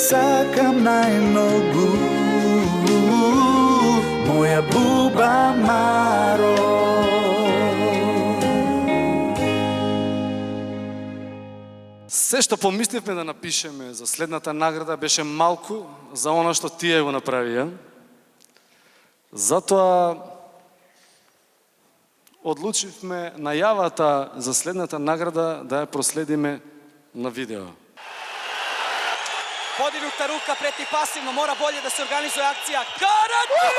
сакам најмногу, моја буба Маро. Се што помисливме да напишеме за следната награда беше малку за она што тие го направија. Затоа одлучивме најавата за следната награда да ја проследиме на видео. Podignuta ruka preti pasivno, mora bolje da se organizuje akcija. Karačić!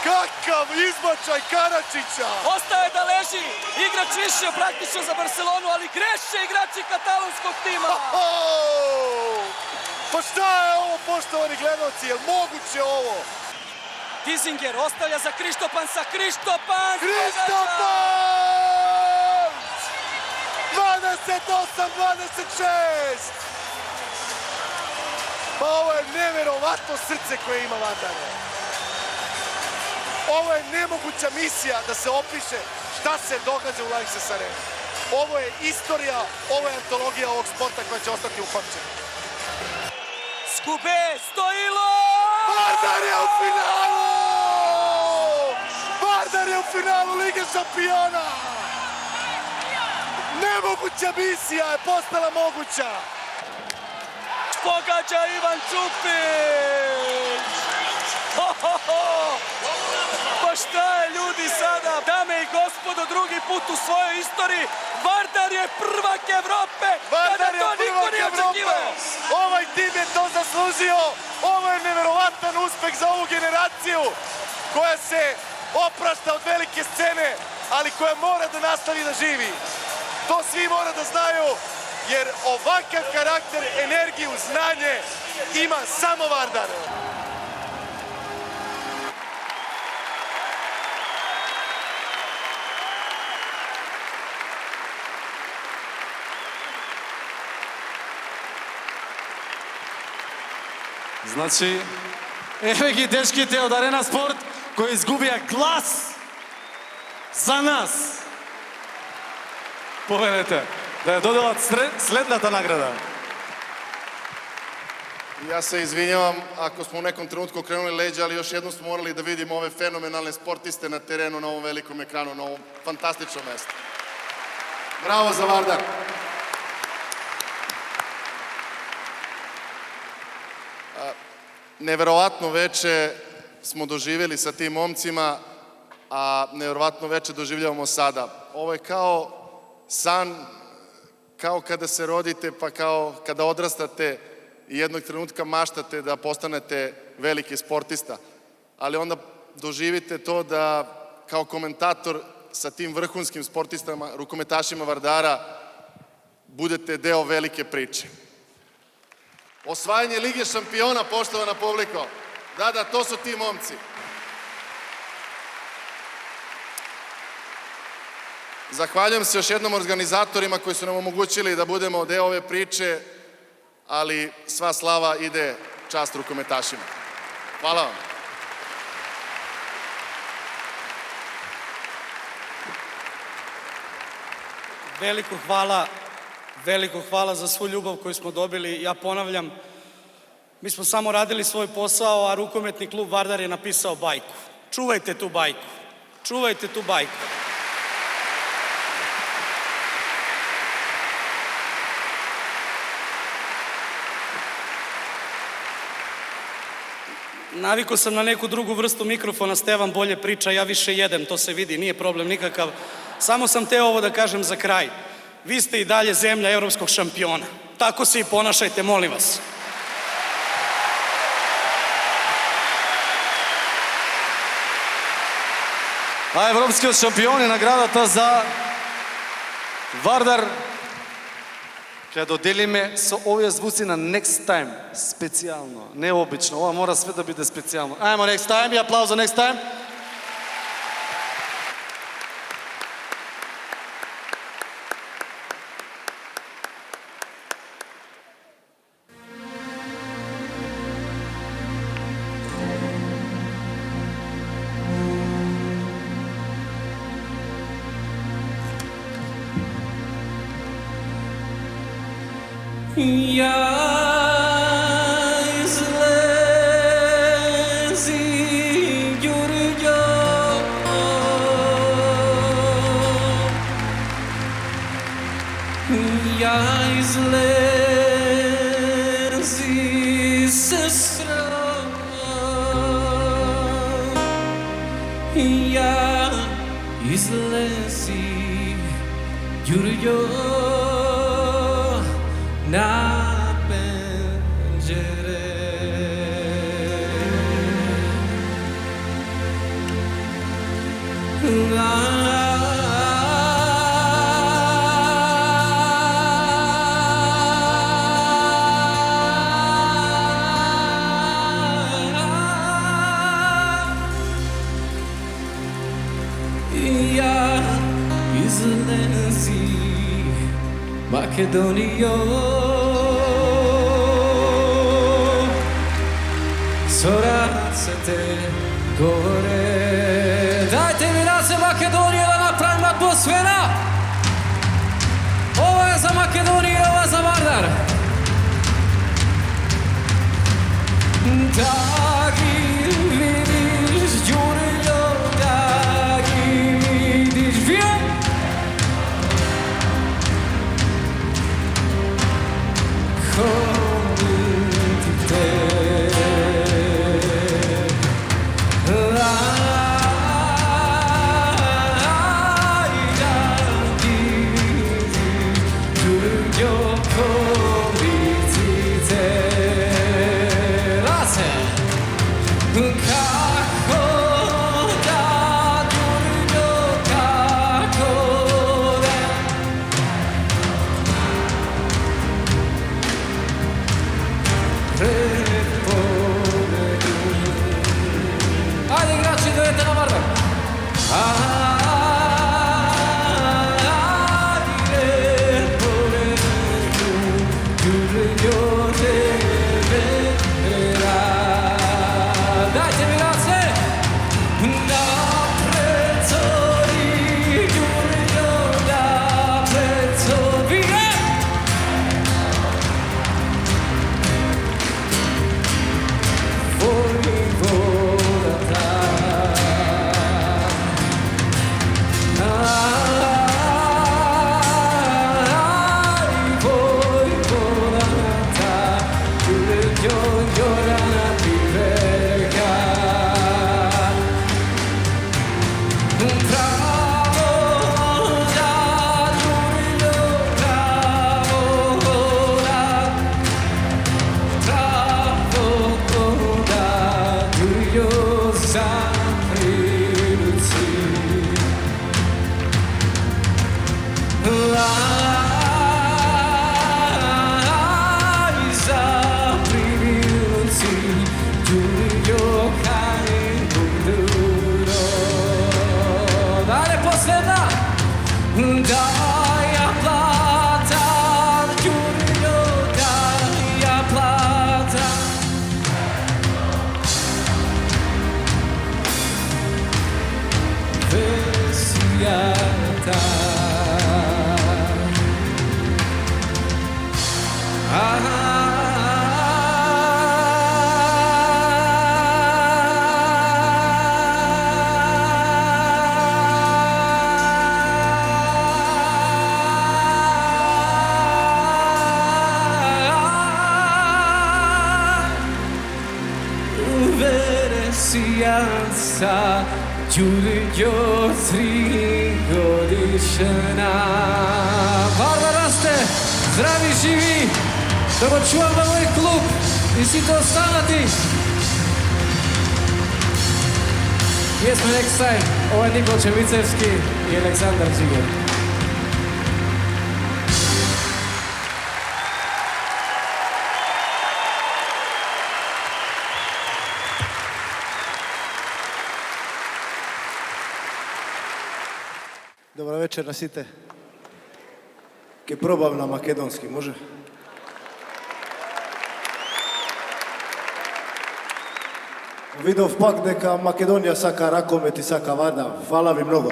Kakav izbačaj Karačića! Ostao je da leži, igrač više praktično za Barcelonu, ali greše igrači katalonskog tima. Pa šta je ovo, poštovani gledalci, je li moguće ovo? Dizinger ostavlja za Krištopansa, Krištopans! 28-26! Pa ovo je neverovatno srce koje ima Vardar. Ovo je nemoguća misija da se opiše šta se događa u Lanxess Areni. Ovo je istorija, ovo je antologija ovog sporta koja će ostati upamćena. Skube, Stojilo! Vardar je u finalu! Vardar je u finalu Lige šampiona! Nemoguća misija je postala moguća! Pogađa Ivan Čupić! Pa šta je ljudi sada? Dame i gospodo, drugi put u svojoj istoriji Vardar je prvak Evrope! Vardar je prvak Evrope! Ovaj tim je to zaslužio! Ovo je neverovatan uspeh za ovu generaciju koja se oprašta od velike scene, ali koja mora da nastavi da živi. To svi mora da znaju, jer ovakav karakter, energiju, znanje ima samo Vardar. Значи, еве ги дечките од Арена Спорт кои изгубија глас за нас. Повелете да ја доделат следната награда. Ja se izvinjavam ako smo u nekom trenutku okrenuli leđa, ali još jednom smo morali da vidimo ove fenomenalne sportiste na terenu, na ovom velikom ekranu, na ovom fantastičnom mestu. Bravo za Vardar! Neverovatno veče smo doživjeli sa tim momcima, a neverovatno veče doživljavamo sada. Ovo je kao san, kao kada se rodite, pa kao kada odrastate i jednog trenutka maštate da postanete veliki sportista. Ali onda doživite to da kao komentator sa tim vrhunskim sportistama, rukometašima Vardara, budete deo velike priče. Osvajanje Lige šampiona, poštovana publiko. Da, to su ti momci. Zahvaljujem se još jednom organizatorima koji su nam omogućili da budemo deo ove priče, ali sva slava ide čast rukometašima. Hvala vam. Veliko hvala za svu ljubav koju smo dobili. Ja ponavljam, mi smo samo radili svoj posao, a rukometni klub Vardar je napisao bajku. Čuvajte tu bajku. Čuvajte tu bajku. Navikao sam na neku drugu vrstu mikrofona, Stevan bolje priča, ja više jedem, to se vidi, nije problem nikakav. Samo sam teo ovo da kažem za kraj. Vi ste i dalje zemlja evropskog šampiona. Tako se i ponašajte, molim vas. А европскиот шампион е наградата за Вардар. Ќе доделиме со овие звуци на Next Time, специјално, необично. Ова мора све да биде специјално. Ајмо Next Time и аплауз за Next Time. Ja sestra, ja izlezi Jurjo na penđere. Ja izlezi Makedonijo, sorace te gore. Dajte mi da se Makedonije da napravim atmosfera. Ovo je za Makedoniju, ovo je za Vardar. Da gi vidiš Đurđo, da gi vidiš vijek. Hodim te. Ajde igrači, dojete na Vardar. Dajte mi race. Napred cori, Đurđo, napred cori. Sa Đurđo 3 godišnja. Vardar raste, zdravi, živi, da go čuvam na moj klub i svi to ostanati. Pjesma Next Time, ovo je Nikol Čevicevski i Aleksandar Žiger. Dobro večer na site. Ke probam na makedonski, može? Vidov pak дека Македонија сака ракомет и сака Вардар. Фала ви многу.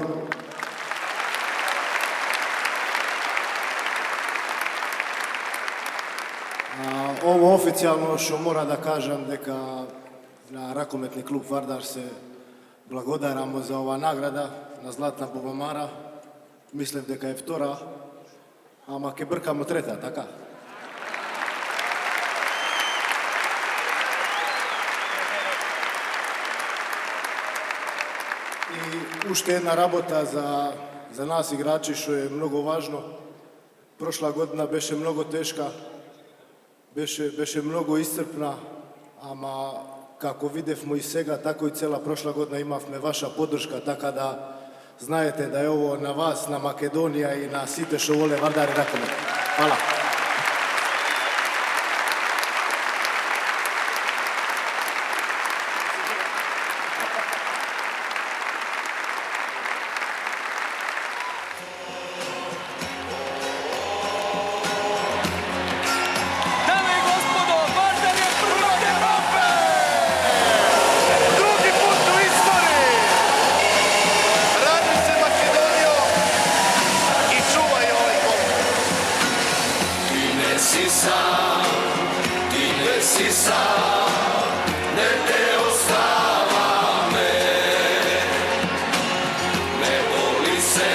Ово официјално што мора да кажам дека на ракометни клуб Вардар се благодарамо за ова награда на Златна бубамара. Мислев дека е втора, ама ке бркамо трета, така? уште една работа за нас играчи што е многу важно. Прошла година беше многу тешка, беше многу исцрпна, ама како видевме и сега, тако и цела прошла година имавме ваша поддршка, така да знаете да е ово на вас, на Македонија и на сите што воле Вардар и ракомет. Фала. Dame i gospodo, Vardar je prvak Evrope! Drugi put u istoriji! Raduj se Makedonijo i čuvaj ovaj gol. Ti ne si sam, ne te ostava me. Ne boli se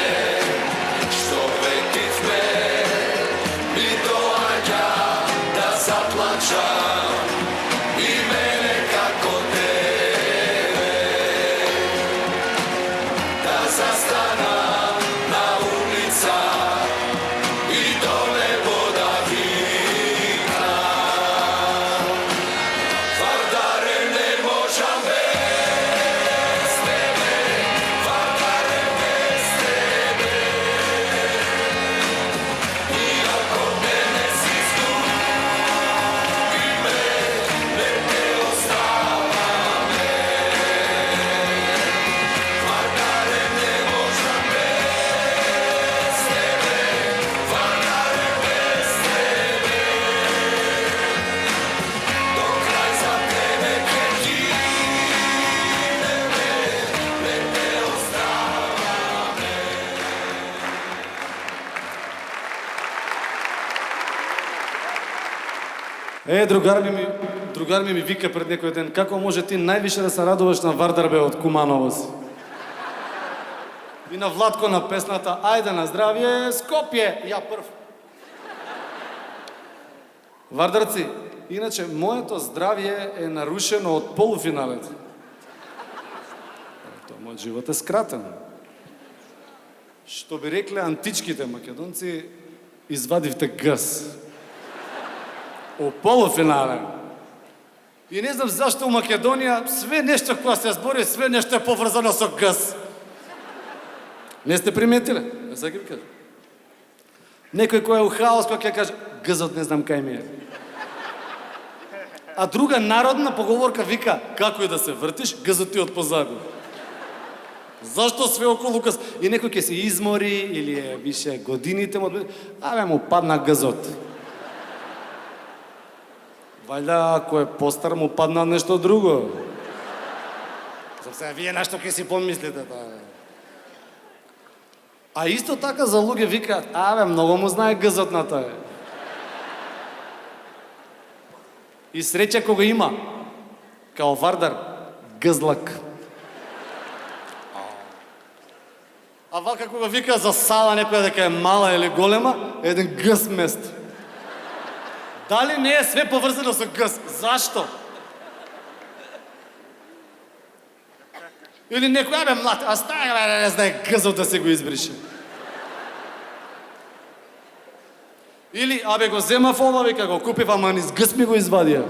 što vetit me, mi dođa da zaplačam i mene kako tebe. Da zastanam na ulica i do neboda vikam. Vardare ne možam bez tebe, Vardare bez tebe. Iako mene si izgubi me, ne te ostava me. Vardare ne možam bez tebe, Vardare bez tebe. Do kraj za tebe kekine me, ne te ostava me. Другар ми вика пред некој ден, како може ти највише да се радуваш на Вардар бе од Куманово си? И на Владко на песната Ајде на здравје, Скопје, ја прв. Вардарци, иначе моето здравје е нарушено од полуфиналет. Тоа мојот живот е скратен. Што би рекле античките македонци, извадивте гъс. У полуфинале. И не знам зашто у Македонија све нешто кога се збори, све нешто е поврзано со гъс. Не сте приметиле? Сега ви кажам. Некој кој е у хаос, кој ќе каже, гъзот не знам кај ми е. А друга народна поговорка вика, како и да се вртиш, гъзот ти од позади. Зашто све околу гъз? И некој ќе се измори, или е више годините му, абе му падна гъзот. Вајда, ако е постар, му падна нешто друго. Сега, вие нешто ќе си помислите, А исто така за луѓе викаат, абе, многу му знае гъзот на тој. И среќа кога има, као Вардар, гъзлак. А вака кога вика за сала некоја дека е мала или голема, еден гъс место. Дали не е све поврзано со гъс? Зашто? Или некој, абе, млад, стаја, бе, не знае гъзот да се го избрише. Или, абе, го земав ова, вика, го купив, ама низ гъс ми го извадија.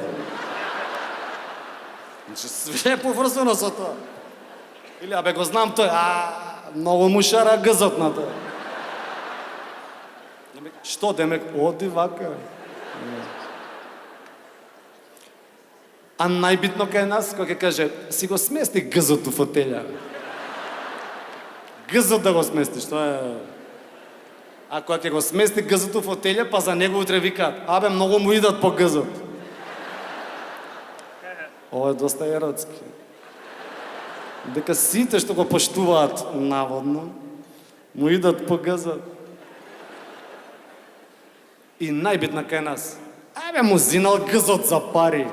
Значи, све е поврзано со тоа. Или, абе, го знам тој, многу му шара гъзот на тоа. Што, демек, оди вака. А најбитно кај нас, кој ќе каже, си го смести гъзот у фотелја. Гъзот да го сместиш, тоа е... А кога ќе го смести гъзот у фотелја, па за него утре викаат, абе, многу му идат по гъзот. Ова е доста еротски. Дека сите што го поштуваат наводно, му идат по гъзот. И најбитна кај нас, абе, му зинал гъзот за пари.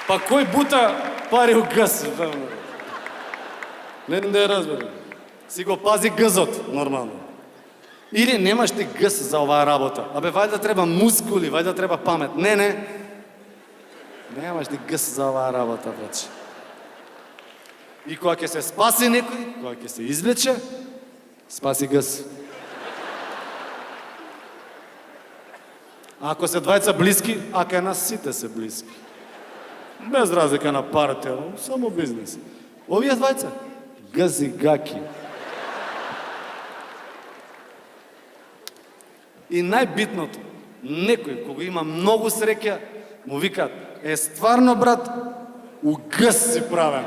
Па кој бута пари у гъс? Не разберам. Си го пази гъзот, нормално. Или немаш ти гъс за оваа работа. Абе, вајда треба мускули, вајда треба памет. Не. Немаш ти гъс за оваа работа, браче. И кога ќе се спаси некој, кога ќе се извлече, спаси гъс. Ако се двајца блиски, а кај нас сите се блиски. Без разлика на партија, само бизнес. Овие двајца, гъс и гаки. И најбитното, некој кога има многу среќа, му викат, стварно брат, у гъс си правен.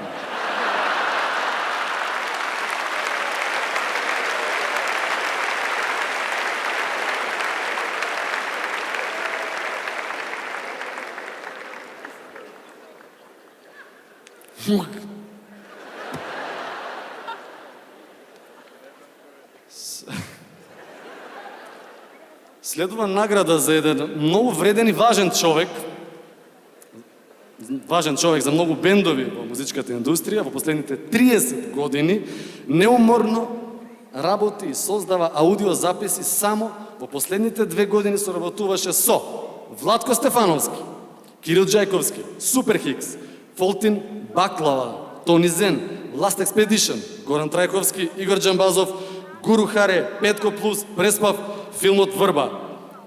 Следува награда за еден многу вреден и важен човек за многу бендови во музичката индустрија. Во последните 30 години неуморно работи и создава аудиозаписи. Само во последните 2 години соработуваше со Владко Стефановски, Кирил Джајковски, Супер Хикс, Фолтин Баклава, Тони Зен, Last Expedition, Горан Трајковски, Игор Джамбазов, Гуру Харе, Петко Плюс, Преспав, филмот Врба.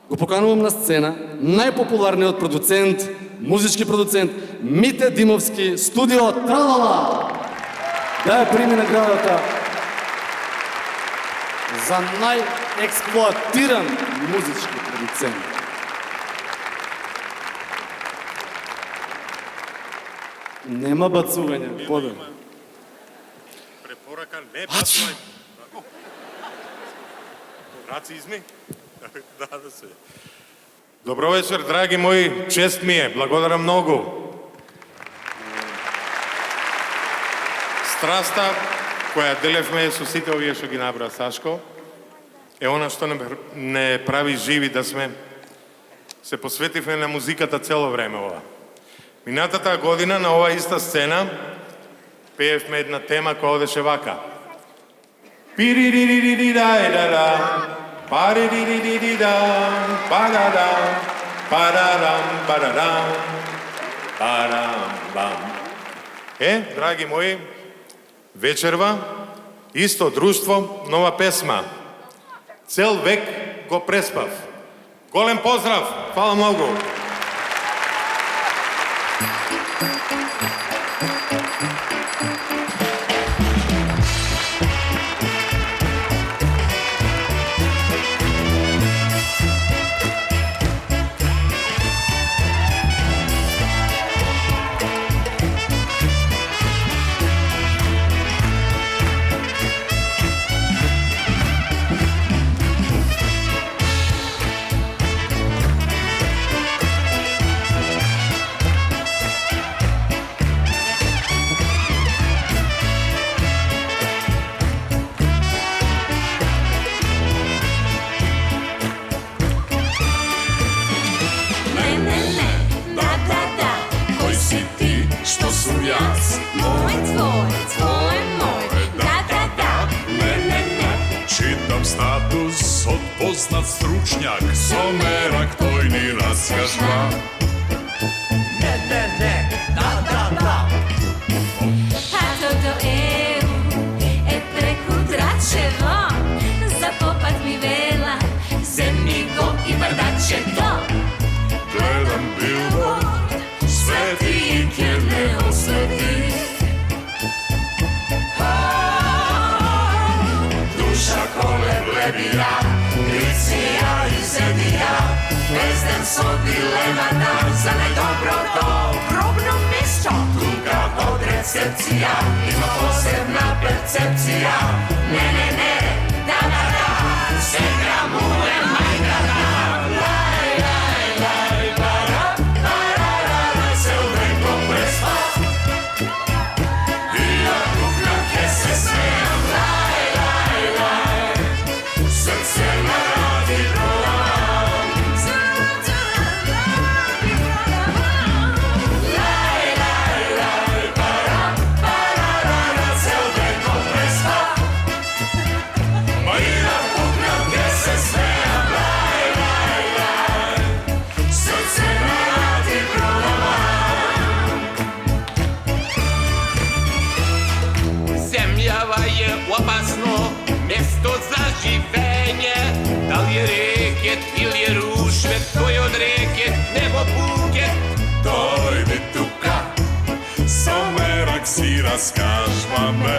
Го поканувам на сцена најпопуларниот продуцент, музички продуцент Мите Димовски, студио Тралала. Да ја прими наградата за најексплоатиран музички продуцент. Нема бацување, подем. Препорака не бацување. Нацизми? Да се. Добро вечер, драги мои, чест ми е, благодарам многу. Страста која делевме со сите овие што ги набра Сашко е она што не прави живи да сме. Се посветивме на музиката цело време ова. Минатата година на оваа иста сцена пеевме една тема која одеше вака. Пириририридајдара, париририридам, парадам, парадам, парадам, парам, бам. Драги мои, вечерва, исто друштво, нова песма. Цел век го преспав. Голем поздрав, фала многу. Status od poznat stručnjak, somerak tojni raskažba. Ne, da. A to preko Dračevo, za popat mi vela, zemljigo i bardače to. Gledam billboard, sveti i kjerne osveti. Duša kole blebija, Licija i Zedija, bezden so dilemata, za najdobro to grobno mesto. Druga od recepcija, ima posebna percepcija. Ne, da, se gramuje majgada. Laj, para, cel veko prespa. I ja kuka kje se smejam, laj, srce na radi prolam. Laj, para, cel veko prespa. разкажваме.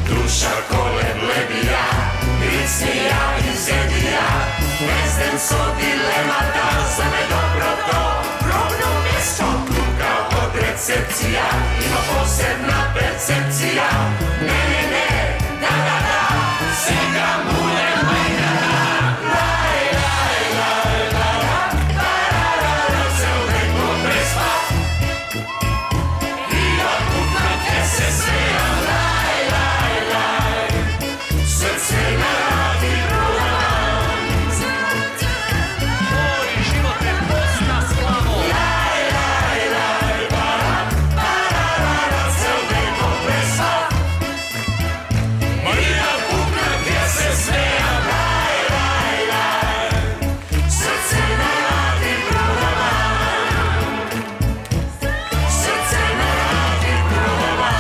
Душа колеблебија, гриција и зедија, незден со дилемата, за ме доброто, пробно место. Тука од рецепција, има посебна перцепција. Не, да, сега му е мајната. Лај, парара, цел ден го преспав. И од пукна ке се смејам. Лај, срце на ради продавам. Твој живот не позна славо. Лај, парара, цел ден го преспав. И од пукна ке се смејам. Лај, срце на ради продавам. Срце на ради продавам.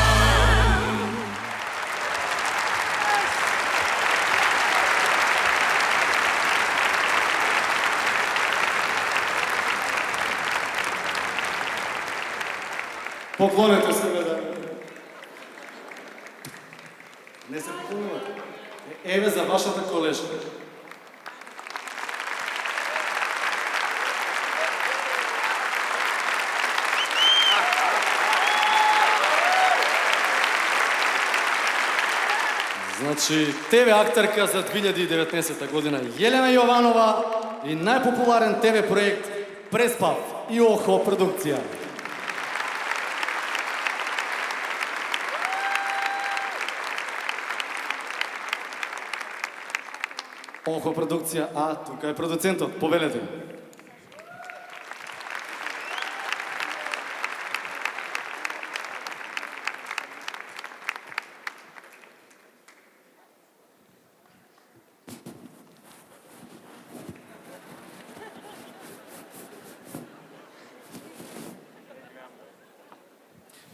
Поклонете се, бе, да. Не се поклонувате. Еве за вашата колежка. Значи, ТВ актерка за 2019 година Јелена Јованова и најпопуларен ТВ проект Преспав и Охо продукција. Охо продукција, тука е продуцентот, повелете.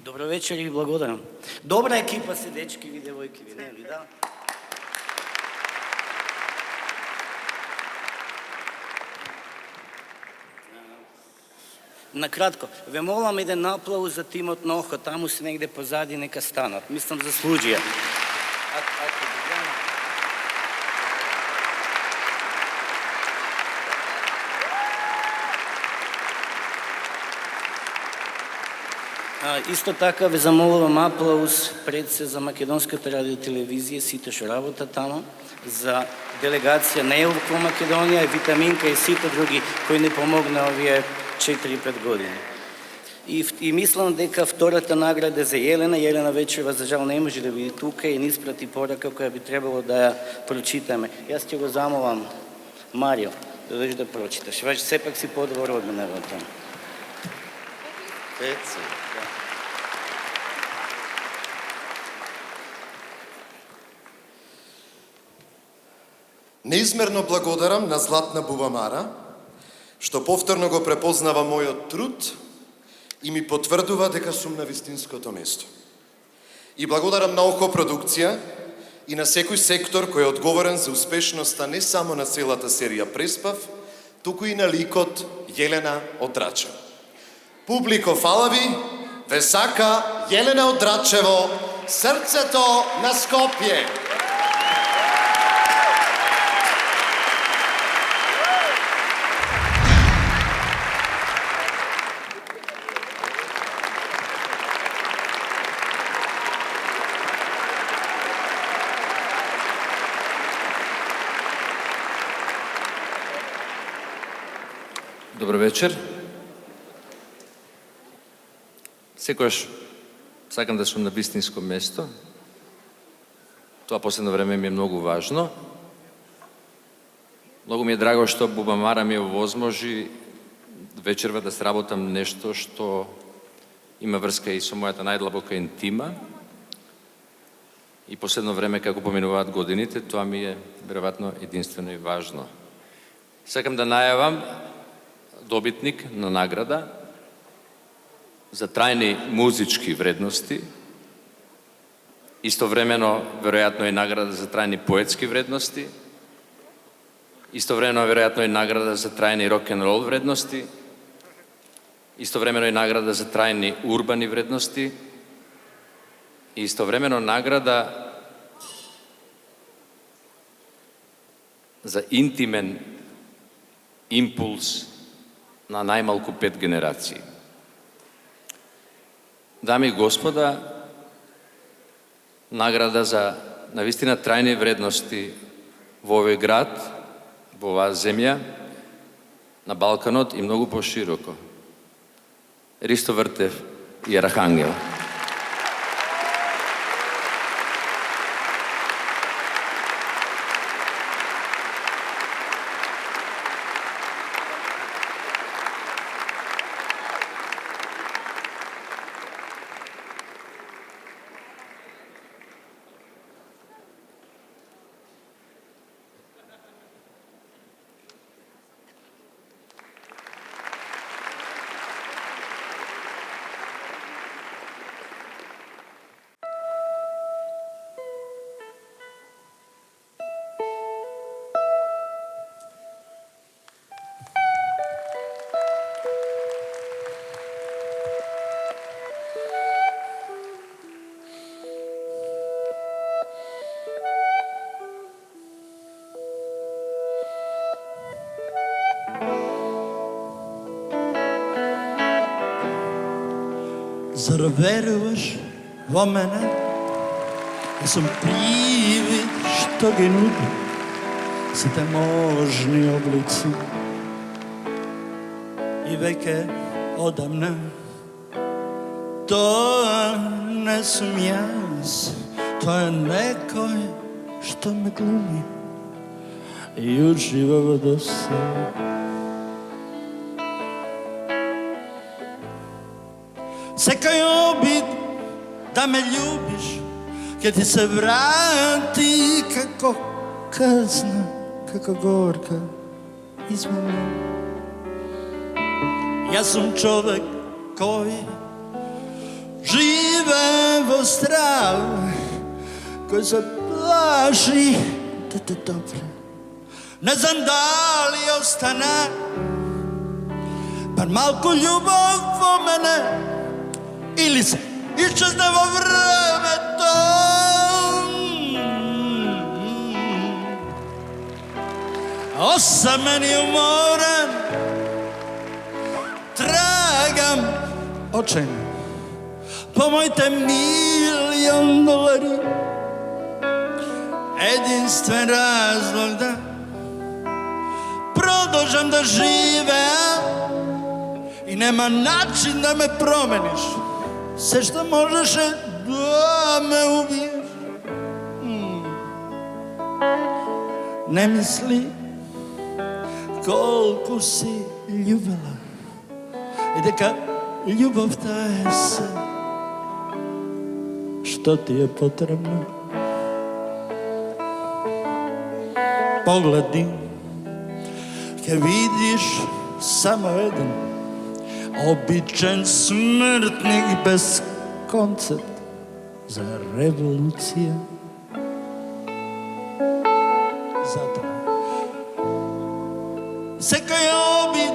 Добро вечер и благодарам. Добра екипа се, дечки ви, девојки ви, не ли, да? Накратко, ве молам еден аплауз за тимот на Охо, таму се негде позади, нека станат. Мислам, заслужија. Исто така ве замолувам аплауз пред се за Македонската радиотелевизија, сите што работа таму, за делегација на Елко Македонија, Витаминка и сите други кои не помогна овие 4-5 години. И мислам дека втората награда за Јелена. Јелена вечерва за жал не може да биде тука и ни испрати порака која би требало да ја прочитаме. Јас ќе го замолам Марио да дойдеш да прочиташ. Ваќе сепак си подобар од мене во тоа. Неизмерно благодарам на Златна Бубамара, што повторно го препознава мојот труд и ми потврдува дека сум на вистинското место. И благодарам на Охо продукција и на секој сектор кој е одговорен за успешноста не само на целата серија Преспав, туку и на ликот Јелена од Драчево. Публико, фала ви, ве сака Јелена од Драчево, срцето на Скопје. Добро вечер. Секојаш сакам да сум на вистинско место. Тоа последно време ми е многу важно. Многу ми е драго што Бубамара ми овозможи вечерва да сработам нешто што има врска и со мојата најдлабока интима. И последно време, како поминуваат годините, тоа ми е веројатно единствено и важно. Сакам да најавам добитник на награда за трајни музички вредности, истовремено веројатно и награда за трајни поетски вредности, истовремено веројатно и награда за трајни рок-н-рол вредности, Istovremeno je nagrada za trajni urbani vrednosti i istovremeno nagrada za intimen impuls na najmalku 5 generacij. Dame i gospoda, nagrada za navistina trajne vrednosti во овој град, во оваа земја, на Балканот и многу пошироко. Ристо Вртев и Архангел. Zar veruješ во мене? Ja sam privid što gi nudi site možni oblici i veke odavna. To ne sam jas, to je neko što me glumi i uživa do sada. Sekaj obid da me ljubiš, kad ti se vrati kako kazna, kako gorka izmena. Ja sam čovek koji žive vo strahu, koji se plaši da te dobro. Ne znam da li ostane, bar malko ljubav vo mene, ili se iščezne vo vreme to. Osam meni umoran, tragam očajno, pomojte $1.000.000, jedinstven razlog da produžam da žive i nema način da me promeniš. Sve što možeš je da me ubiješ. Ne misli koliko si ljubila i deka ljubav daje se što ti je potrebno. Pogledi kad vidiš samo jedan običan smrtnik bez koncept za revolucija. Zato sekaj obid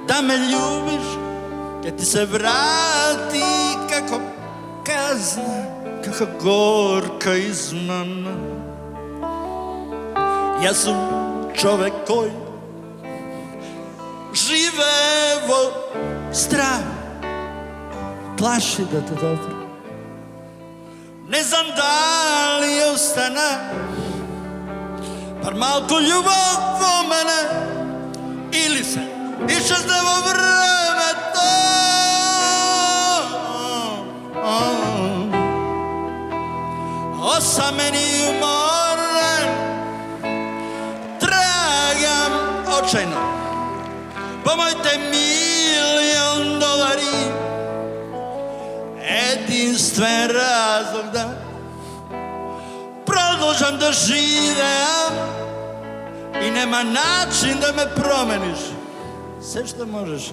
da me ljubiš, kad ti se vrati kako kazna, kako gorka izmana. Ja sam čovek koji žive vo strahu, plaši da te dobro. Ne znam da li ostane, bar malko ljubav vo mene, ili se iščezne vo vreme to. Osam meni umoran, tragam očajno, pomojte $1.000.000, jedinstven razlog da produžam da živem i nema način da me promeniš. Sve što možeš.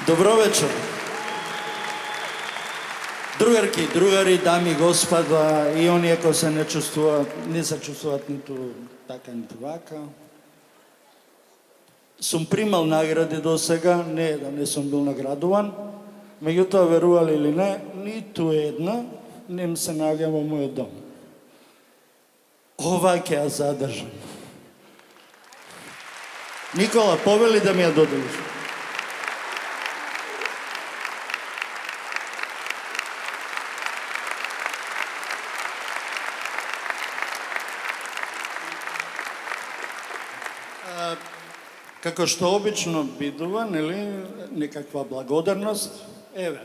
Dobro večer. Другарки, другари, дами и господа, и оние кои се не се чувствуваат ниту така, ниту вака. Сум примал награди до сега, не да не сум бил наградуван, меѓутоа, верували или не, ниту една не ми се наоѓа во мојот дом. Ова ќе ја задржам. Никола, повели да ми ја доделиш. Како што обично бидува, нели, некаква благодарност. Еве,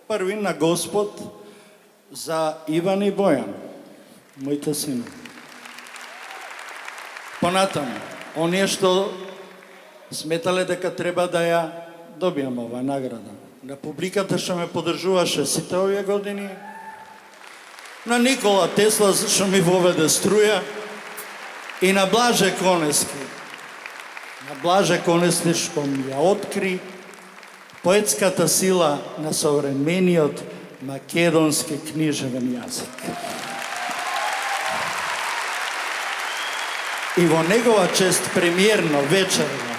први на Господ за Иван и Бојан, моите синови. Понатаму, оние што сметале дека треба да ја добијам оваа награда. На публиката што ме поддржуваше сите овие години, на Никола Тесла што ми воведе струја и на Блаже Конески. На Блаже Конески што ми ја откри поетската сила на современиот македонски книжевен јазик. И во негова чест премиерно вечерно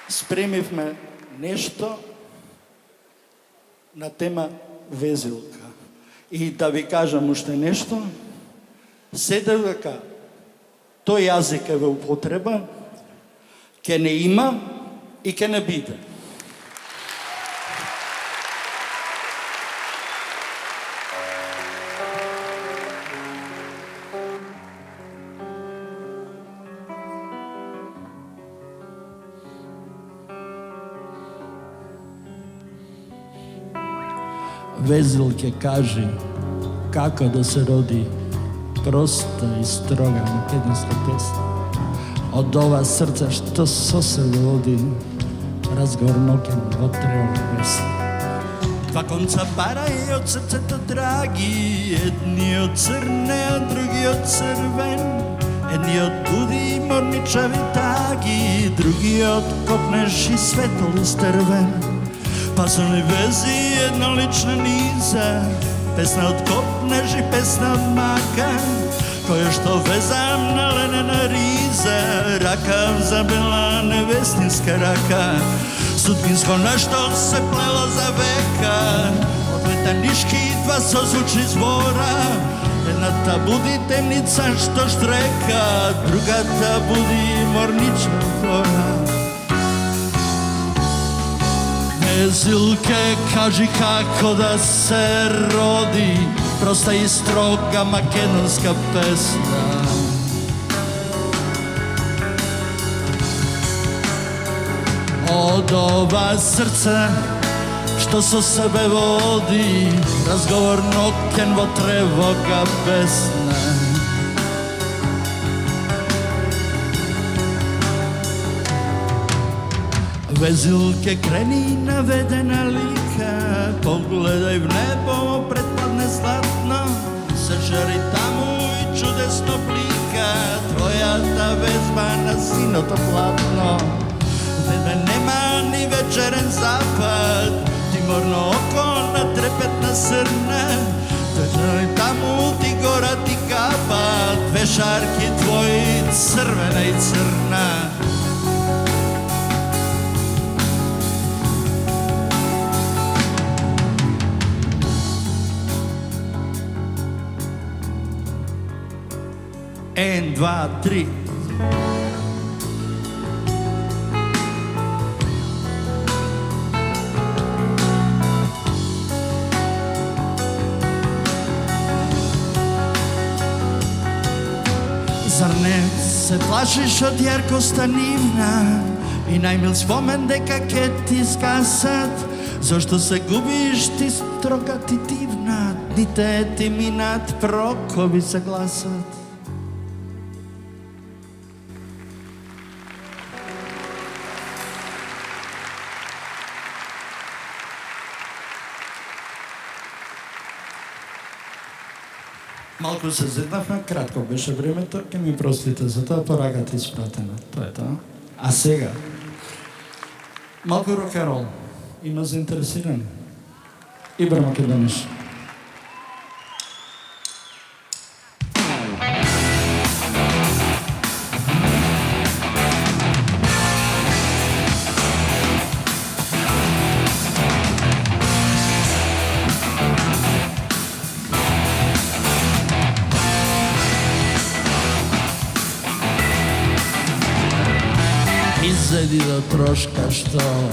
спремивме нешто на тема Везилка. И да ви кажам уште нешто, седе дека тој јазик е во употреба, ќе не има и ќе не биде. Везил ќе кажи како да се роди проста и строга македонска песна. Од ова срце што со себе води разговор ноќен во тревна песна. Два конца парај од срцето драги, едниот црне, а другиот црвен. Едниот буди морничави таги, другиот копнеш и светол изтрвен. Пасони вези, една лична низа, песна од копнеш и песна од мака, која што везам на ленена риза, рака забела невестинска рака. Судбинско нешто се плело за века, од метанишки два созвучни збора. Едната буди темница што штрека, другата буди морнична двора. Везилке, кажи како да се роди проста и строга македонска песна. Од ова срце што со себе води разговор ноќен во тревога песна. Везилке, крени наведена лика, погледај в небо, предпадне златно, се жари таму и чудесно блика твојата везба на синото платно. Тебе нема ни вечерен запад, ти морно око на трепетна срна, жари таму ти гора ти капа, две шарки твои црвена и црна. Ен, два, три. Зар не се плашиш од јаркоста нивна и најмил спомен дека ќе ти скасат? Зошто се губиш ти строга ти дивна, дните ти минат, прокови се гласат. Малку се зеднавме, кратко беше времето, ке ми простите за тоа, пораката испратена. Тоа е тоа. А сега, малку рок-н-рол. Има заинтересирани? Ibra Makedoniš. Izvedi do troška što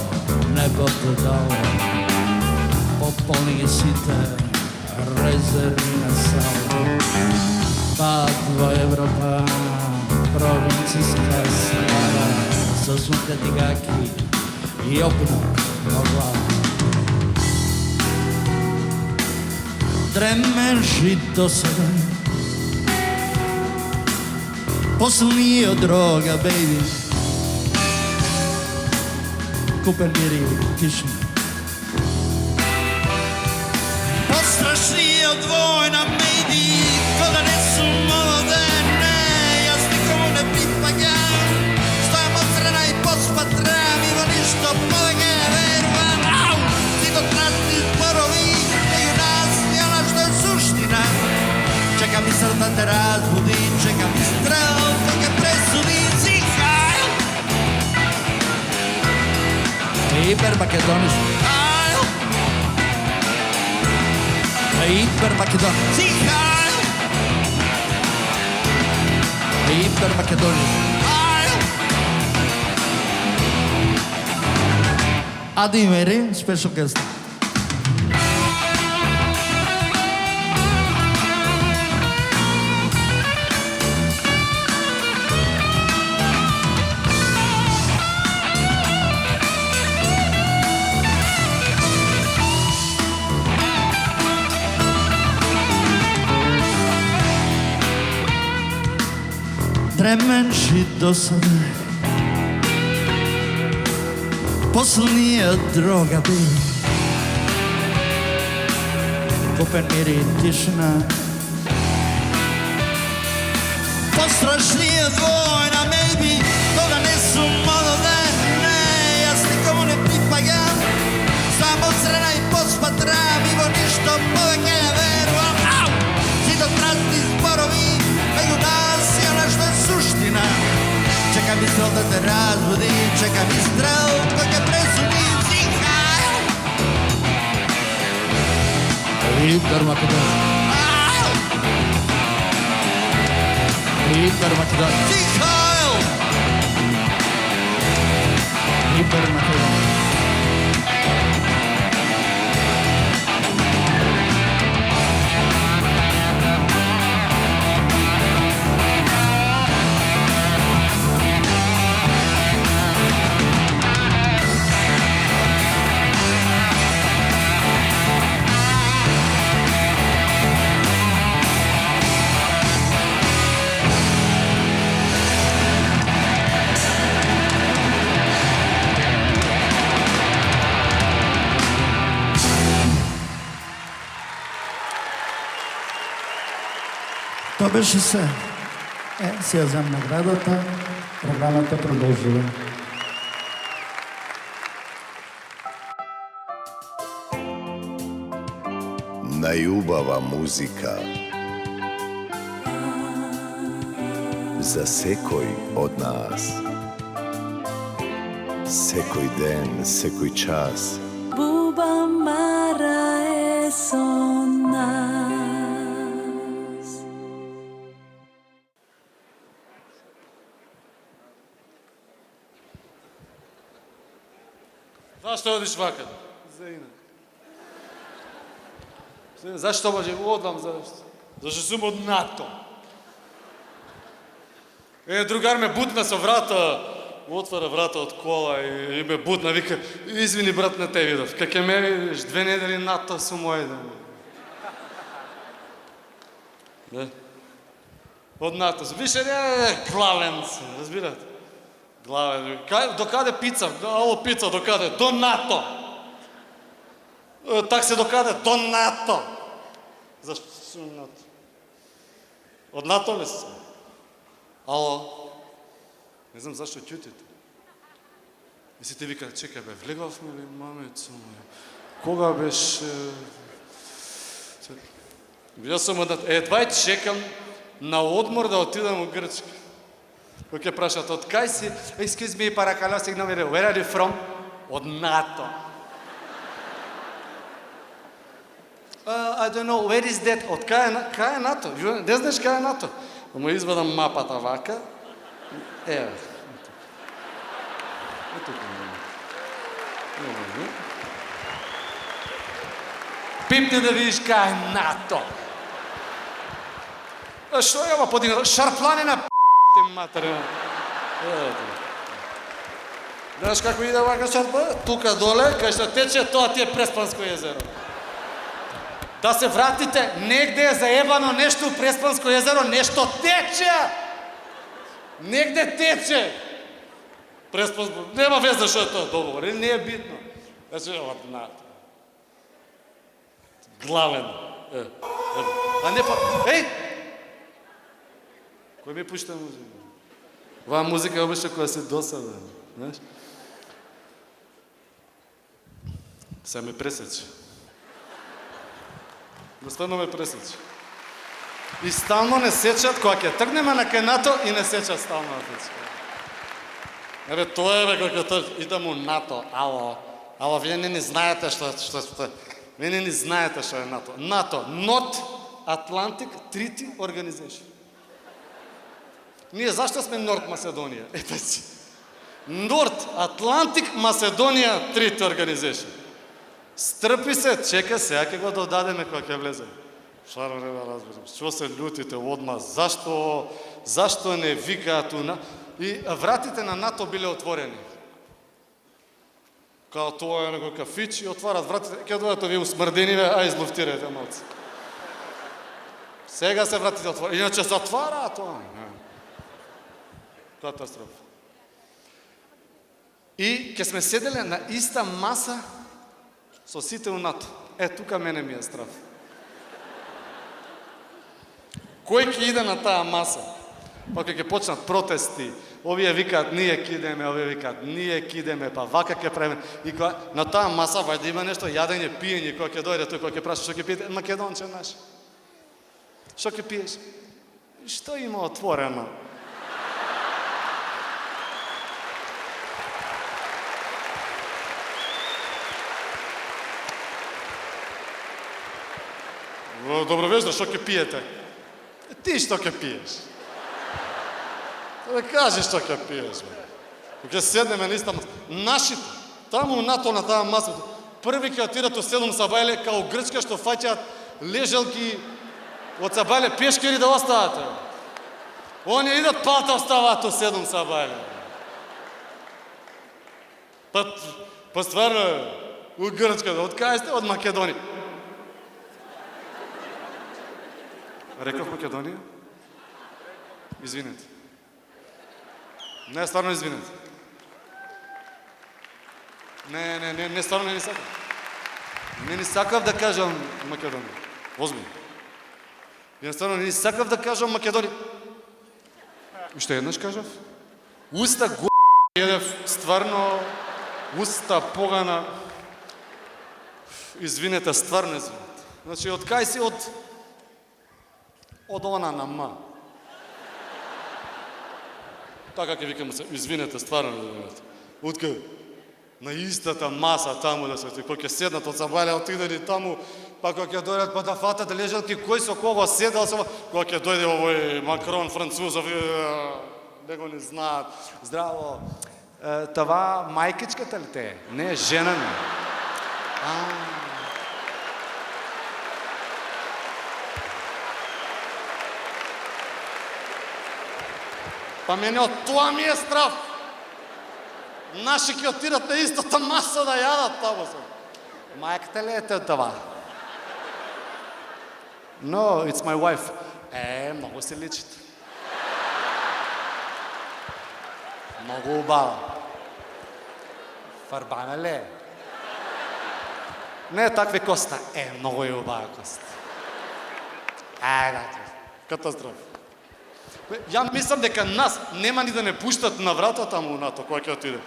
nebo te dalo, popolni si te rezervi na salu. Pa 2 Evropa, provincijska slava, sosnuka tigaki i opinak na glavu. Tremeži do sada, poslednji od droga, baby. Kuper miri tišina. Postrašniji od vojna, maybe, ko da nisu moderne, ja s nikomu ne pripagam, stojam od strana i posmatram, ima ništo polege, verujem, au, zidokratni zborovi, neju nas, i ona što je suština, čeka mi srd da te razbudi, čeka mi strel, dok je presudi, zihaj. Iber Makedoniš. Iber Makedoniš. Zihaj. Iber Makedoniš. Adi Meri, special guest. Tremenši do sada, poslednija droga bi. Kupen mir i tišina, postrašnija dvojna, maybe, toga nisu moderne, ja s nikomu ne pripagam, sam od strana i posmatram, ivo ništo poveke ja verujem, au, zidokratni zborovi, među nas i ona što je suština, čeka mi strel da te razbudi, čeka mi strel dok je presudi, zihaj. Iber Makedoniš. Iber Makedoniš. Zihaj. Iber Makedoniš. To беше се. Си я взем наградата. Програмата продължува. Најубава музика за секој од нас. Секој ден, секој час. Bubamara е со нас. Zašto odiš vaka? За инак. Zašto može? Odlam zašto. Zašto sam od NATO. Другар ме бутна со врата, отвара врата од кола и ме бутна, вика, извини брат, на те видов. Как е ме видиш, 2 недели НАТО со мој ден. Да. Од НАТО. Више не главен се, разбирате? Главен. До каде пица? Ало пица, до каде? До НАТО. Такси до каде? До НАТО. Зашто сум НАТО? Од НАТО ли сте? Ало? Не знам зашто ќутите. И си ти вика, чекай бе, влеговме ли, мамецо моја? Кога беше... Јас сум едва чекам на одмор да отидам у Грчка. Кој ќе прашат, од кај си? Excuse me, паракалјо, сигнал ми, where are you from? Од НАТО. I don't know, where is that? Од кај е НАТО? Не знаеш кај е НАТО? Му извадам мапата вака. Ево. Ето пипни да видиш кај е НАТО. Што е ова подигнато? Шарпланина п***те материна. Знаеш како иде вака шарпа? Тука доле, кај што тече, тоа ти е Преспанско езеро. Да се вратите, негде е заебано нешто у Преспанско езеро, нешто тече! Негде тече! Преспанско, нема везда што е тоа договор, не е битно. Значи, ова НАТО. Главен. А не па... Еј! Кој ми пушта музика? Оваа музика е обично која се досада, знаеш? Се ме пресече. Доставно ме пресече. И стално не сечат, кога ќе тргнеме на кај НАТО и не сечат стално на течка. Еве, тоа е, бе, кога ќе идам у НАТО, ало, вие не знаете што вие не знаете што е НАТО. НАТО, North Atlantic Treaty Organization. Ние зашто сме Норд Македонија? North Atlantic Macedonian Treaty Organization. Стрпи се, чека, сега ќе го додадеме кога ќе влезе. Шаро не да разберам. Што се лютите одма? Зашто не викаат у НАТО? И вратите на НАТО биле отворени. Као тоа е некој кафич и отварат вратите. Ќе дојдат овие усмрдениве, а излуфтирајте малце. Сега се вратите отворени. Иначе затвараат тоа. Катастрофа. И ќе сме седеле на иста маса со сите у НАТО. Тука мене ми е страв. Кој ќе иде на таа маса? Па ќе почнат протести, овие викаат ние ќе идеме, овие викаат ние ќе идеме, па вака ќе правиме. И на таа маса вајде има нешто јадење, пиење, кој ќе дојде тој, кој ќе праша што ќе пиете, македонче наш. Што ќе пиеш? Што има отворено? Добро вежда, што ќе пиете? Ти што ќе пиеш? Да кажи што ќе пиеш, бе. Ќе седнеме на иста маса. Нашите, таму НАТО на таа маса, први ќе отидат у 7 сабајле, као Грчка што фаќаат лежалки од сабајле пешкери да оставате. Они идат палта оставаат у 7 сабајле. Па стварно, у Грчка, од кај сте? Од Македонија. Реков Македонија? Извинете. Не, стварно извинете. Не, стварно не ни сакав. Не ни сакав да кажам Македонија. Озбилно. Едноставно не ни сакав да кажам Македонија. Уште еднаш кажав. Уста го едев, стварно, уста погана. Извинете, стварно извинете. Значи, од кај си? Од она на ма. Така ќе викаме се, извинете, стварно извинете. Откај? На истата маса таму да се, кој ќе седнат од сабајле, отидени таму, па кој ќе дојдат па да фатат лежалки, кој со кого седал, кој ќе дојде овој Макрон, Французов, него не знаат. Здраво, това мајкичката ли те? Не, жена ми. Па мене од тоа ми е страв. Наши ќе отидат на истата маса да јадат таму се. Мајката ли е това? No, it's my wife. Многу се личите. Многу убава. Фарбана ли е? Не такви коста. Многу е убава коста. Катастрофа. Ја мислам дека нас нема ни да не пуштат на врата таму НАТО, која ќе отиде.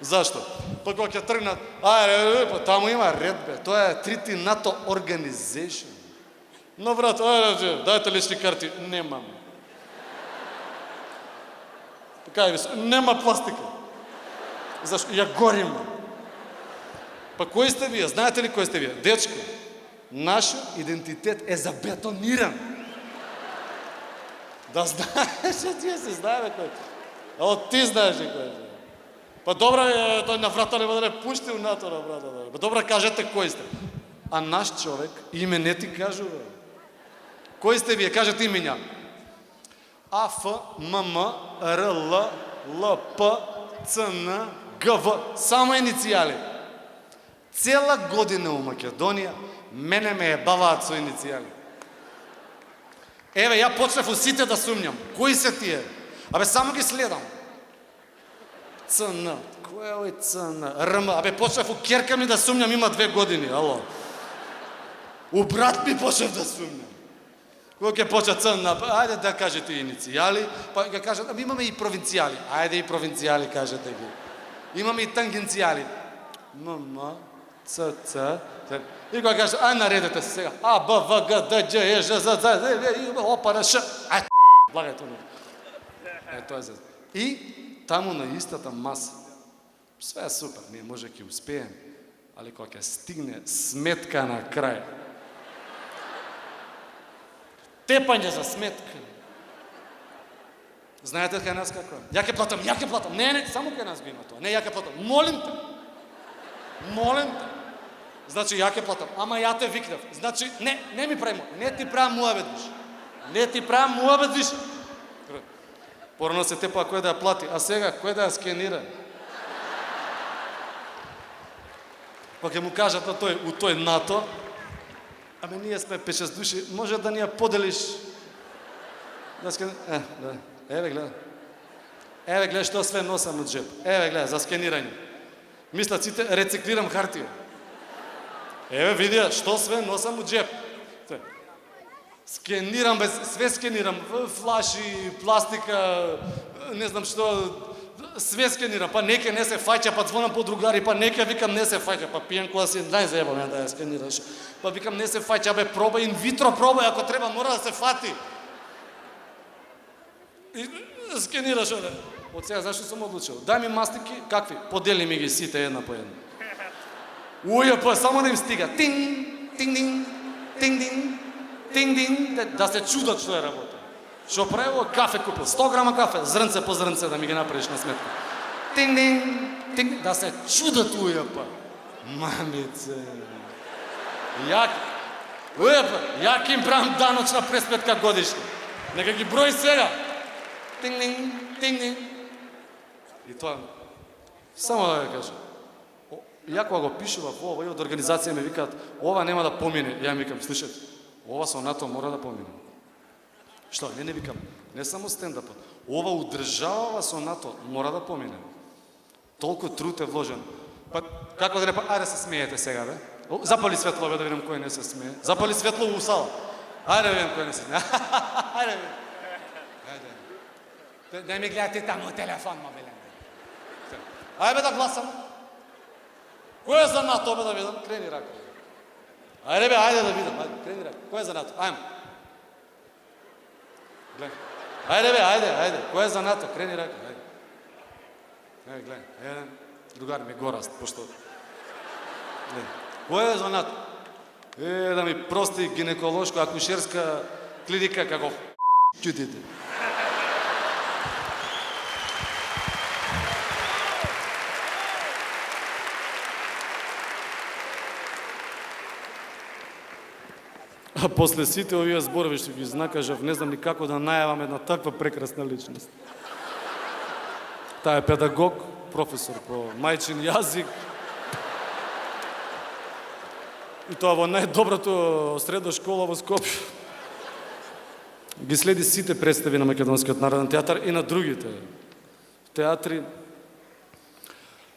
Зашто? Па кога ќе тргнат, па таму има ред, бе. Тоа е Treaty NATO Organization. Но брат, дајте лични карти. Немам. Кај ви се, нема пластика. Зашто? Ја горим. Па кои сте вие? Знаете ли кои сте вие? Дечко, нашиот идентитет е забетониран. Да знаеш, тие се знае кој. Ти знаеш кој. Па добра, тој на врата не бъде пуштил НАТО на врата. Па добра, кажете кои сте. А наш човек име не ти кажува. Кои сте вие? Кажете имења. А, Ф, М, М, Р, Л, Л, П, Ц, Н, Г, В. Само иницијали. Цела година у Македонија мене ме ебаваат со иницијали. Еве, ја почнав у сите да сумњам. Кои се тие? Абе, само ги следам. ЦН. Кој е овој ЦН? РМ. Абе, почнав у керка ми да сумњам, има 2 години, ало. У брат ми почнав да сумњам. Кога ќе почна ЦН, ајде да кажете иницијали, па ќе кажат, абе имаме и провинцијали. Ајде и провинцијали кажете ги. Имаме и тангенцијали. ММ, ЦЦ, и кога кажат, ај наредете се сега. А, Б, В, Г, Д, Дж, Е, Ж, З, Ц, О, Р, Ш. Ај, благај тоа. Тоа е за. И таму на истата маса. Све е супер, ние може ќе успеем, али кога ќе стигне сметка на крај. Тепање за сметка. Знаете кај нас како? Ја ќе платам. Не, само кај нас го има тоа. Не, ја ќе платам. Молим те. Значи, ја ќе платам. Ама ја те викнав. Значи, не ми правимо. Не ти правам муабет више. Порано се тепа кој да ја плати, а сега кој да ја скенира. Па ќе му кажат на тој, у тој НАТО, аме ние сме 5-6 души, може да ни ја поделиш. Да скенира. Еве гледа што све носам од джеп. Еве гледа, за скенирање. Мислат сите, рециклирам хартија. Еве видија, што све носам од джеп. Скенирам, све скенирам, флаши, пластика, не знам што, све скенирам, па неке не се фаќа, па звонам по другари, па неке викам не се фаќа, па пијан кога си најзаебам ја да ја скенираш. Па викам не се фаќа, бе проба, инвитро проба, ако треба мора да се фати. И скенираш, оде. Од сега, зашто сум одлучил? Дај ми мастики, какви? Подели ми ги сите една по една. Уја, па само да им стига. Тинг, тинг, тинг, тинг. Тинг-динг, да се чудат што е работа. Што правило, кафе купил, 100 грама кафе, зрнце по зрнце да ми ги направиш на сметка. Тинг-динг, тинг, да се чудат ујапа. Мамице. Јак им правам даночна пресметка годишна. Нека ги брои сега. Тинг-динг, тинг-динг. И тоа, само да ја кажа. Ја кога го пишува по ова и од организација ме викаат, ова нема да помине. Ја ми викам, слушате, ова со НАТО мора да помине. Што? Не викам. Не само стендапот. Ова удржава со НАТО мора да помине. Толку труд е вложен. Па, како да не па, ајде се смеете сега, бе. Запали светло, бе, да видим кој не се смее. Запали светло у сала. Ајде да видим кој не се смее. Ајде. Да ми гледате таму телефон, мобилен. Ајде да гласам. Кој е за НАТО, бе, да видам? Крени рака. Ајде бе, ајде да видам, ајде, крени рака. Кој е за НАТО? Ајмо. Гледай. Ајде бе, ајде. Кој е за НАТО? Крени рака, ајде. Гледай, еден другар ми гораст, пошто... Кој е за НАТО? Да ми прости гинеколошко-акушерска клиника како чутите. А после сите овие зборови што ги знакажав, не знам ни како да најавам една таква прекрасна личност. Таа е педагог, професор по мајчин јазик. И тоа во најдоброто средна школа во Скопје. Ги следи сите представи на Македонскиот народен театар и на другите театри.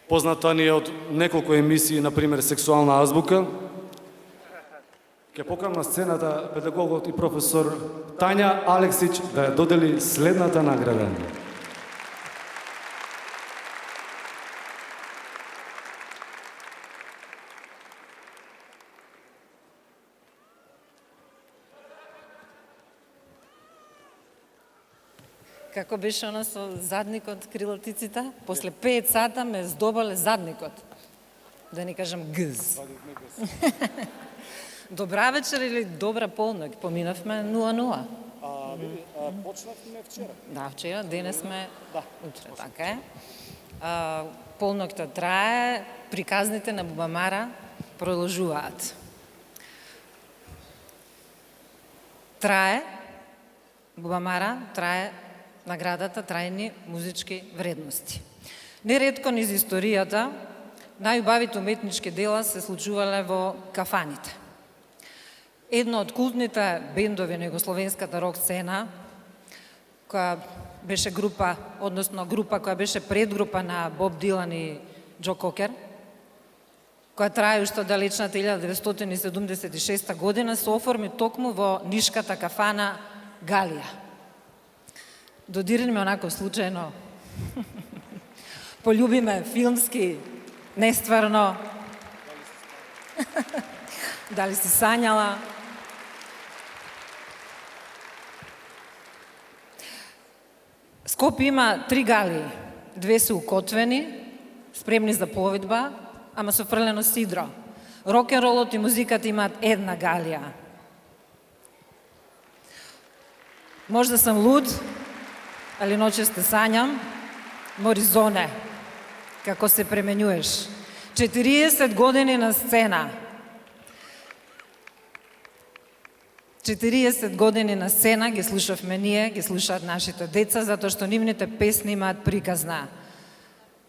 Позната ни е од неколку емисии, например Сексуална азбука. Ќе покажам на сцената педагогот и професор Тања Алексич да ја додели следната награда. Како беше она со задникот, крилатиците? После 5 сата ме здобале задникот. Да не кажам гз. Добра вечер или добра полнок? Поминавме 0-0. Почнавме вчера. Да, вчера, денес сме утре, така е. Полнокта трае, приказните на Бубамара продолжуваат. Трае, Бубамара, трае наградата трајни музички вредности. Неретко низ историјата, најубавите уметнички дела се случувале во кафаните. Едно од култните бендови на југословенската рок сцена, која беше група, односно група која беше предгрупа на Боб Дилан и Джо Кокер, која трае уште далечната 1976 година, се оформи токму во нишката кафана Галија. Додирнеме онако случајно, полюбиме филмски, нестварно, дали си сањала. Скопје има 3 галии, 2 се укотвени, спремни за поведба, ама со фрлено сидро. Рок-н-ролот и музиката имаат една галија. Може да сам луд, али ночесте сањам, Моризоне, како се пременјуеш. 40 години на сцена. 40 години на сцена ги слушавме ние, ги слушаат нашите деца, затоа што нивните песни имаат приказна.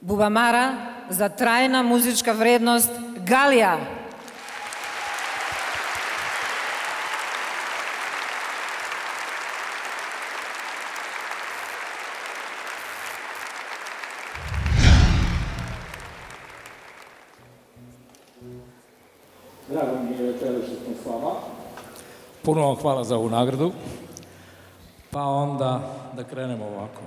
Бубамара за трајна музичка вредност Галија. Drago mi je večera što smo s vama. Puno vam hvala za ovu nagradu. Pa onda da krenemo ovako.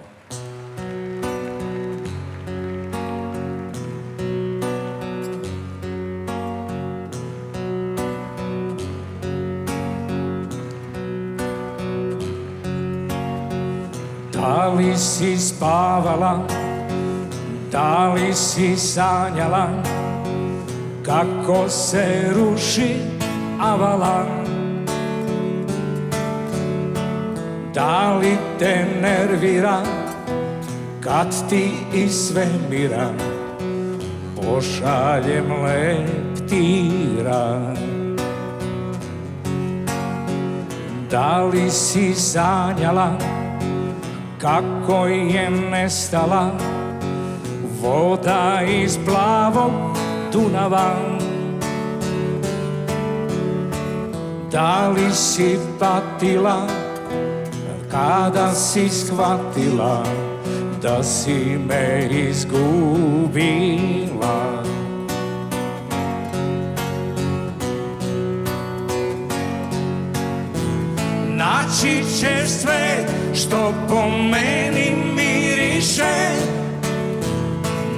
Da li si spavala, da li si sanjala, kako se ruši avalan? Da li te nervira kad ti iz svemira pošaljem leptira? Da li si sanjala kako je nestala voda iz plavog Dunava? Da li si patila kada si shvatila da si me izgubila? Naći ćeš sve što po meni miriše,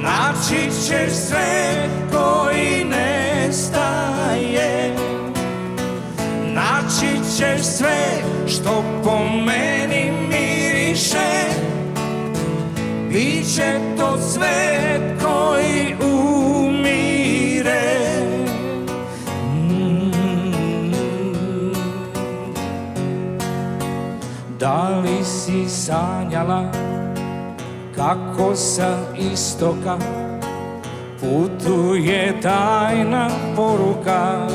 naći ćeš sve koji nestaje, naći ćeš sve što po meni miriše, biće to svet koji umire. Da li si sanjala kako sa istoka putuje tajna poruka?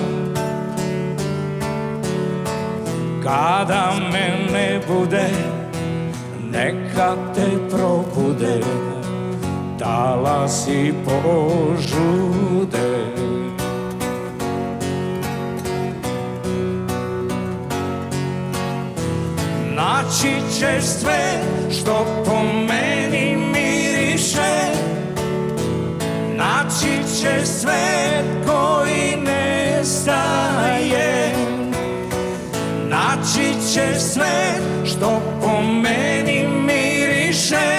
Kada me ne bude, neka te probude talasi požude. Naći ćeš sve što po meni miriše, naći ćeš svet koji nestaje, naći ćeš svet što po meni miriše,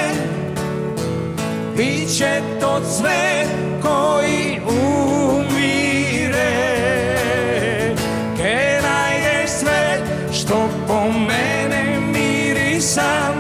biće to svet koji umire. Ke najdeš svet što po mene mirisan,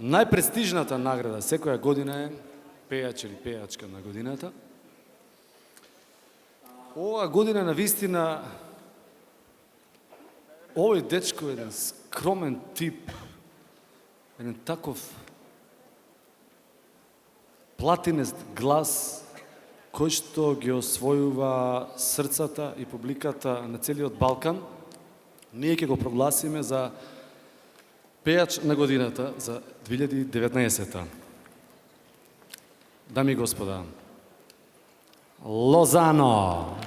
Најпрестижната награда секоја година е пејач или пејачка на годината. Ова година на вистина овој дечко е еден скромен тип, еден таков платинест глас кој што ги освојува срцата и публиката на целиот Балкан. Ние ќе го прогласиме за пејач на годината за 2019. Дами и господа, Лозано.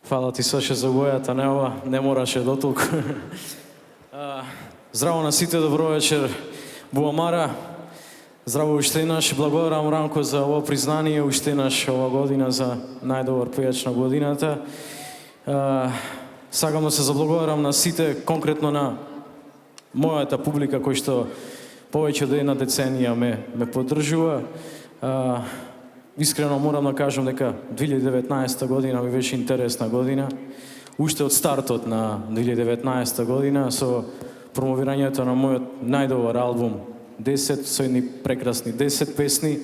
Фала ти, Саше, за бојата, не мораше до толку. Здраво на сите, добро вечер, Бубамара. Здраво уште еднаш, благодарам Ранко за ово признание, уште еднаш ова година за најдобар пејач на годината. Сакам да се заблагодарам на сите, конкретно на мојата публика кој што повеќе од една деценија ме поддржува. Искрено морам да кажам дека 2019 година ми беше интересна година. Уште од стартот на 2019 година со промовирањето на мојот најдобар албум 10 со едни прекрасни 10 песни.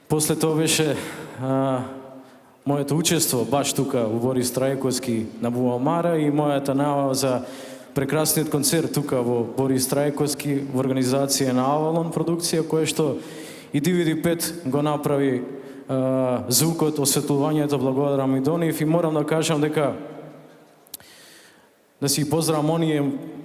После тоа беше моето учество баш тука во Борис Трајковски на Бубамара и мојата најава за прекрасниот концерт тука во Борис Трајковски во организација на Авалон продукција, која што и DVD5 го направи звукот, осветлувањето, благодарам и до нив и морам да кажам дека да си поздравам оние,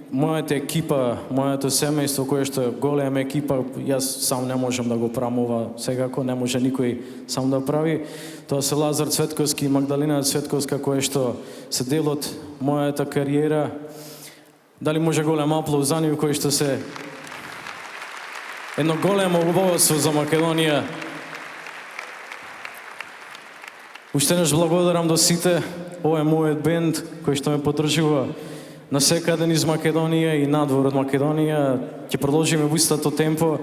мојата екипа, моето семејство кое што е голема екипа, јас сам не можам да го правам ова, секако не може никој сам да прави. Тоа се Лазар Цветковски и Магдалина Цветковска која што се дел од мојата кариера. Дали може голем аплауз за нив кои што се едно големо убавство за Македонија. Уште еднаш благодарам до сите. Ова е мојот бенд кој што ме поддржува насекаде низ Македонија и надвор од Македонија. Ќе продолжиме во истото темпо.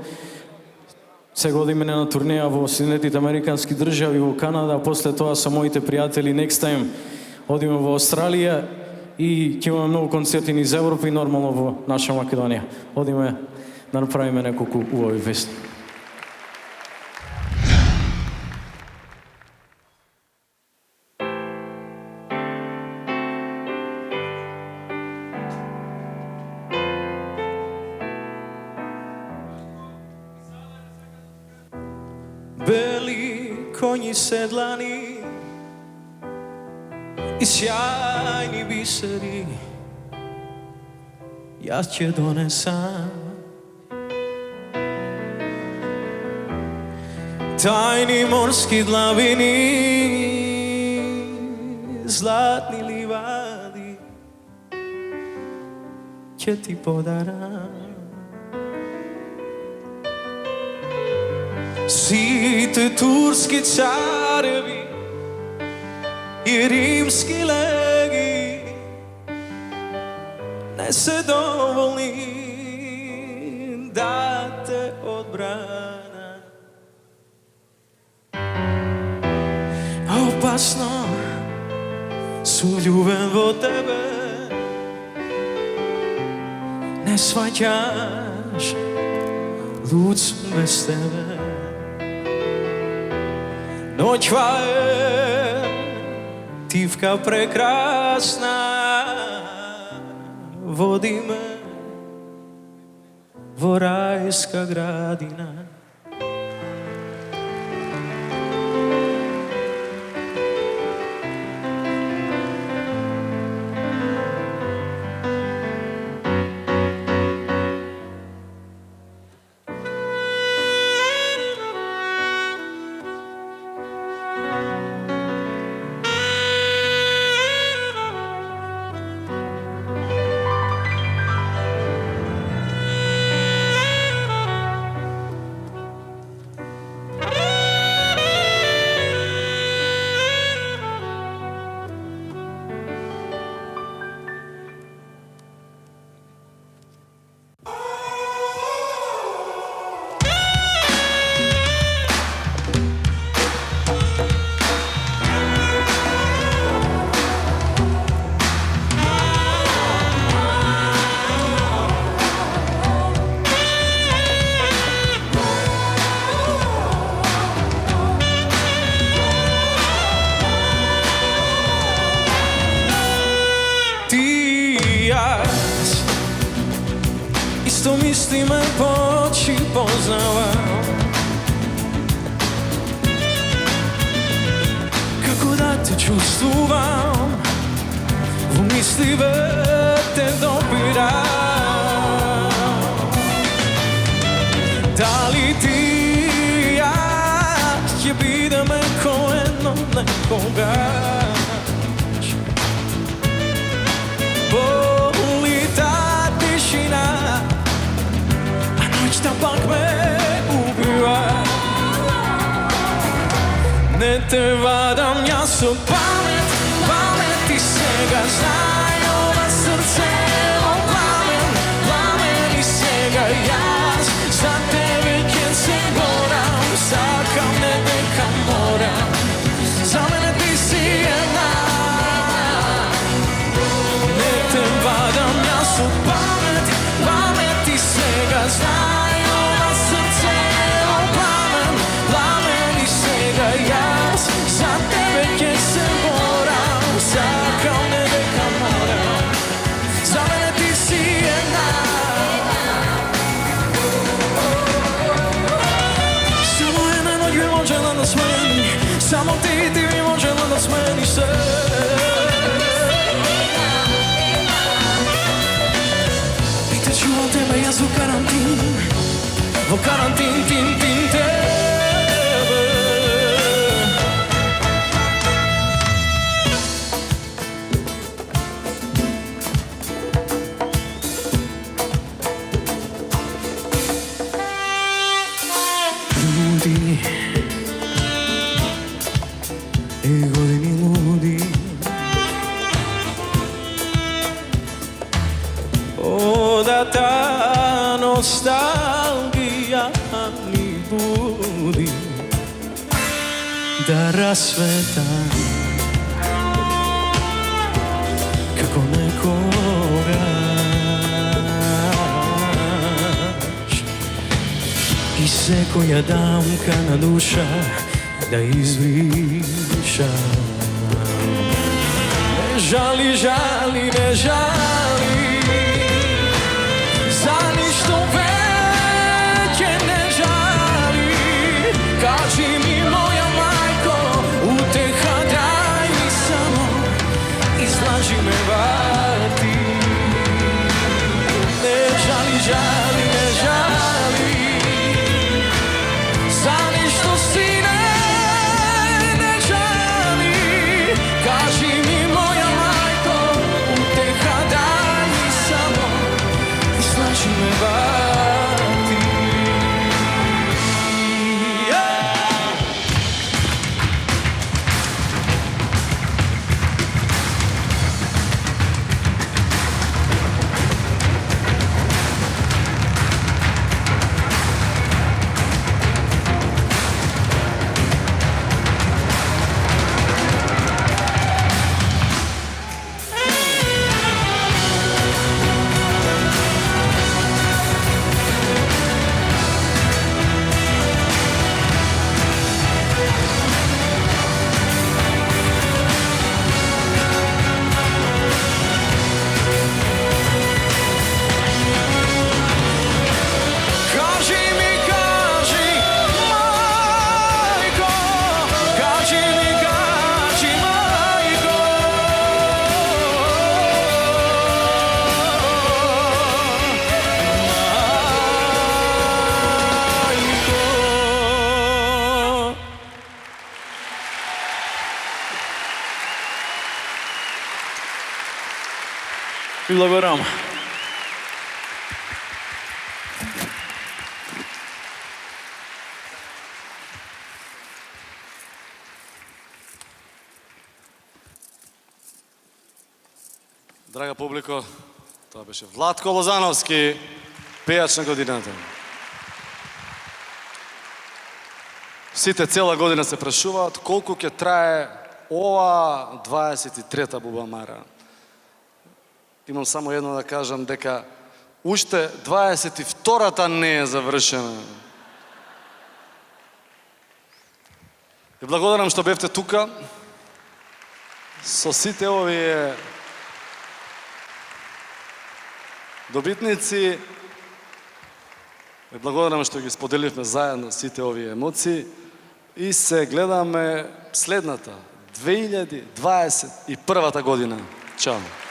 Сега одиме на турнеја во Соединетите Американски држави, во Канада, после тоа со моите пријатели Next Time одиме во Австралија и ќе имаме многу концерти низ Европа и нормално во наша Македонија. Одиме да направиме неколку убави песни. Бели коњи седлани и сјајни бисери, јас ќе донесам тајни морски длабини, златни ливади ќе ти подарам. Сите турски цареви и римски леги не се доволни да те одбрана. Опасно сум љубен во тебе, не сваќаш, луд сум без тебе. Ноќва е тивка прекрасна, води ме во рајска градина. poznavam. Kako da te čustvujem, u mislive te dobiram. Da li ti i ja će бидаме ko jedno nekogač? Boli ta tišina, a noć pak me ubiva. Ne te vadam, ja sam pamet, pamet i svega znaj. Ova srce o plamen, plamen i svega jaz. Za tebe kjer se moram, sakam ne neka moram. Za mene ti si jedna. Ne te vadam, ja sam pamet, pamet i svega znaj. Ova srce o plamen, plamen i svega jaz. Za tebe kjer se moram, sakam ne neka moram. Za mene ti si jedna. Samo jedna noć bi možela da smeni, samo ti bi možela da smeni se. Pitaću o tebe, ja zvu karantin, vo karantin, tin, tin, tebe. Ljudi i godini ludi, da ta nostalgija mi budi, da rasvetam kako nekogaš. I se koja damka na duša da izvišam. Ne žali, žali, ne žali, za ništo veće ne žali. Kaži mi moja majko, uteha daj mi samo, izlaži me vati. Ne žali, žali, ne žali, za ništo sine ne žali. Kaži mi moja majko, uteha daj mi samo, izlaži me vati. Благодарам. Драга публико, тоа беше Владко Лозановски, пејач на годината. Сите цела година се прашуваат колку ќе трае ова 23-та Бубамара. Имам само едно да кажам, дека уште 22-та не е завршена. И благодарам што бевте тука со сите овие добитници Благодарам што ги споделивме заедно сите овие емоции и се гледаме следната 2021 година. Чао!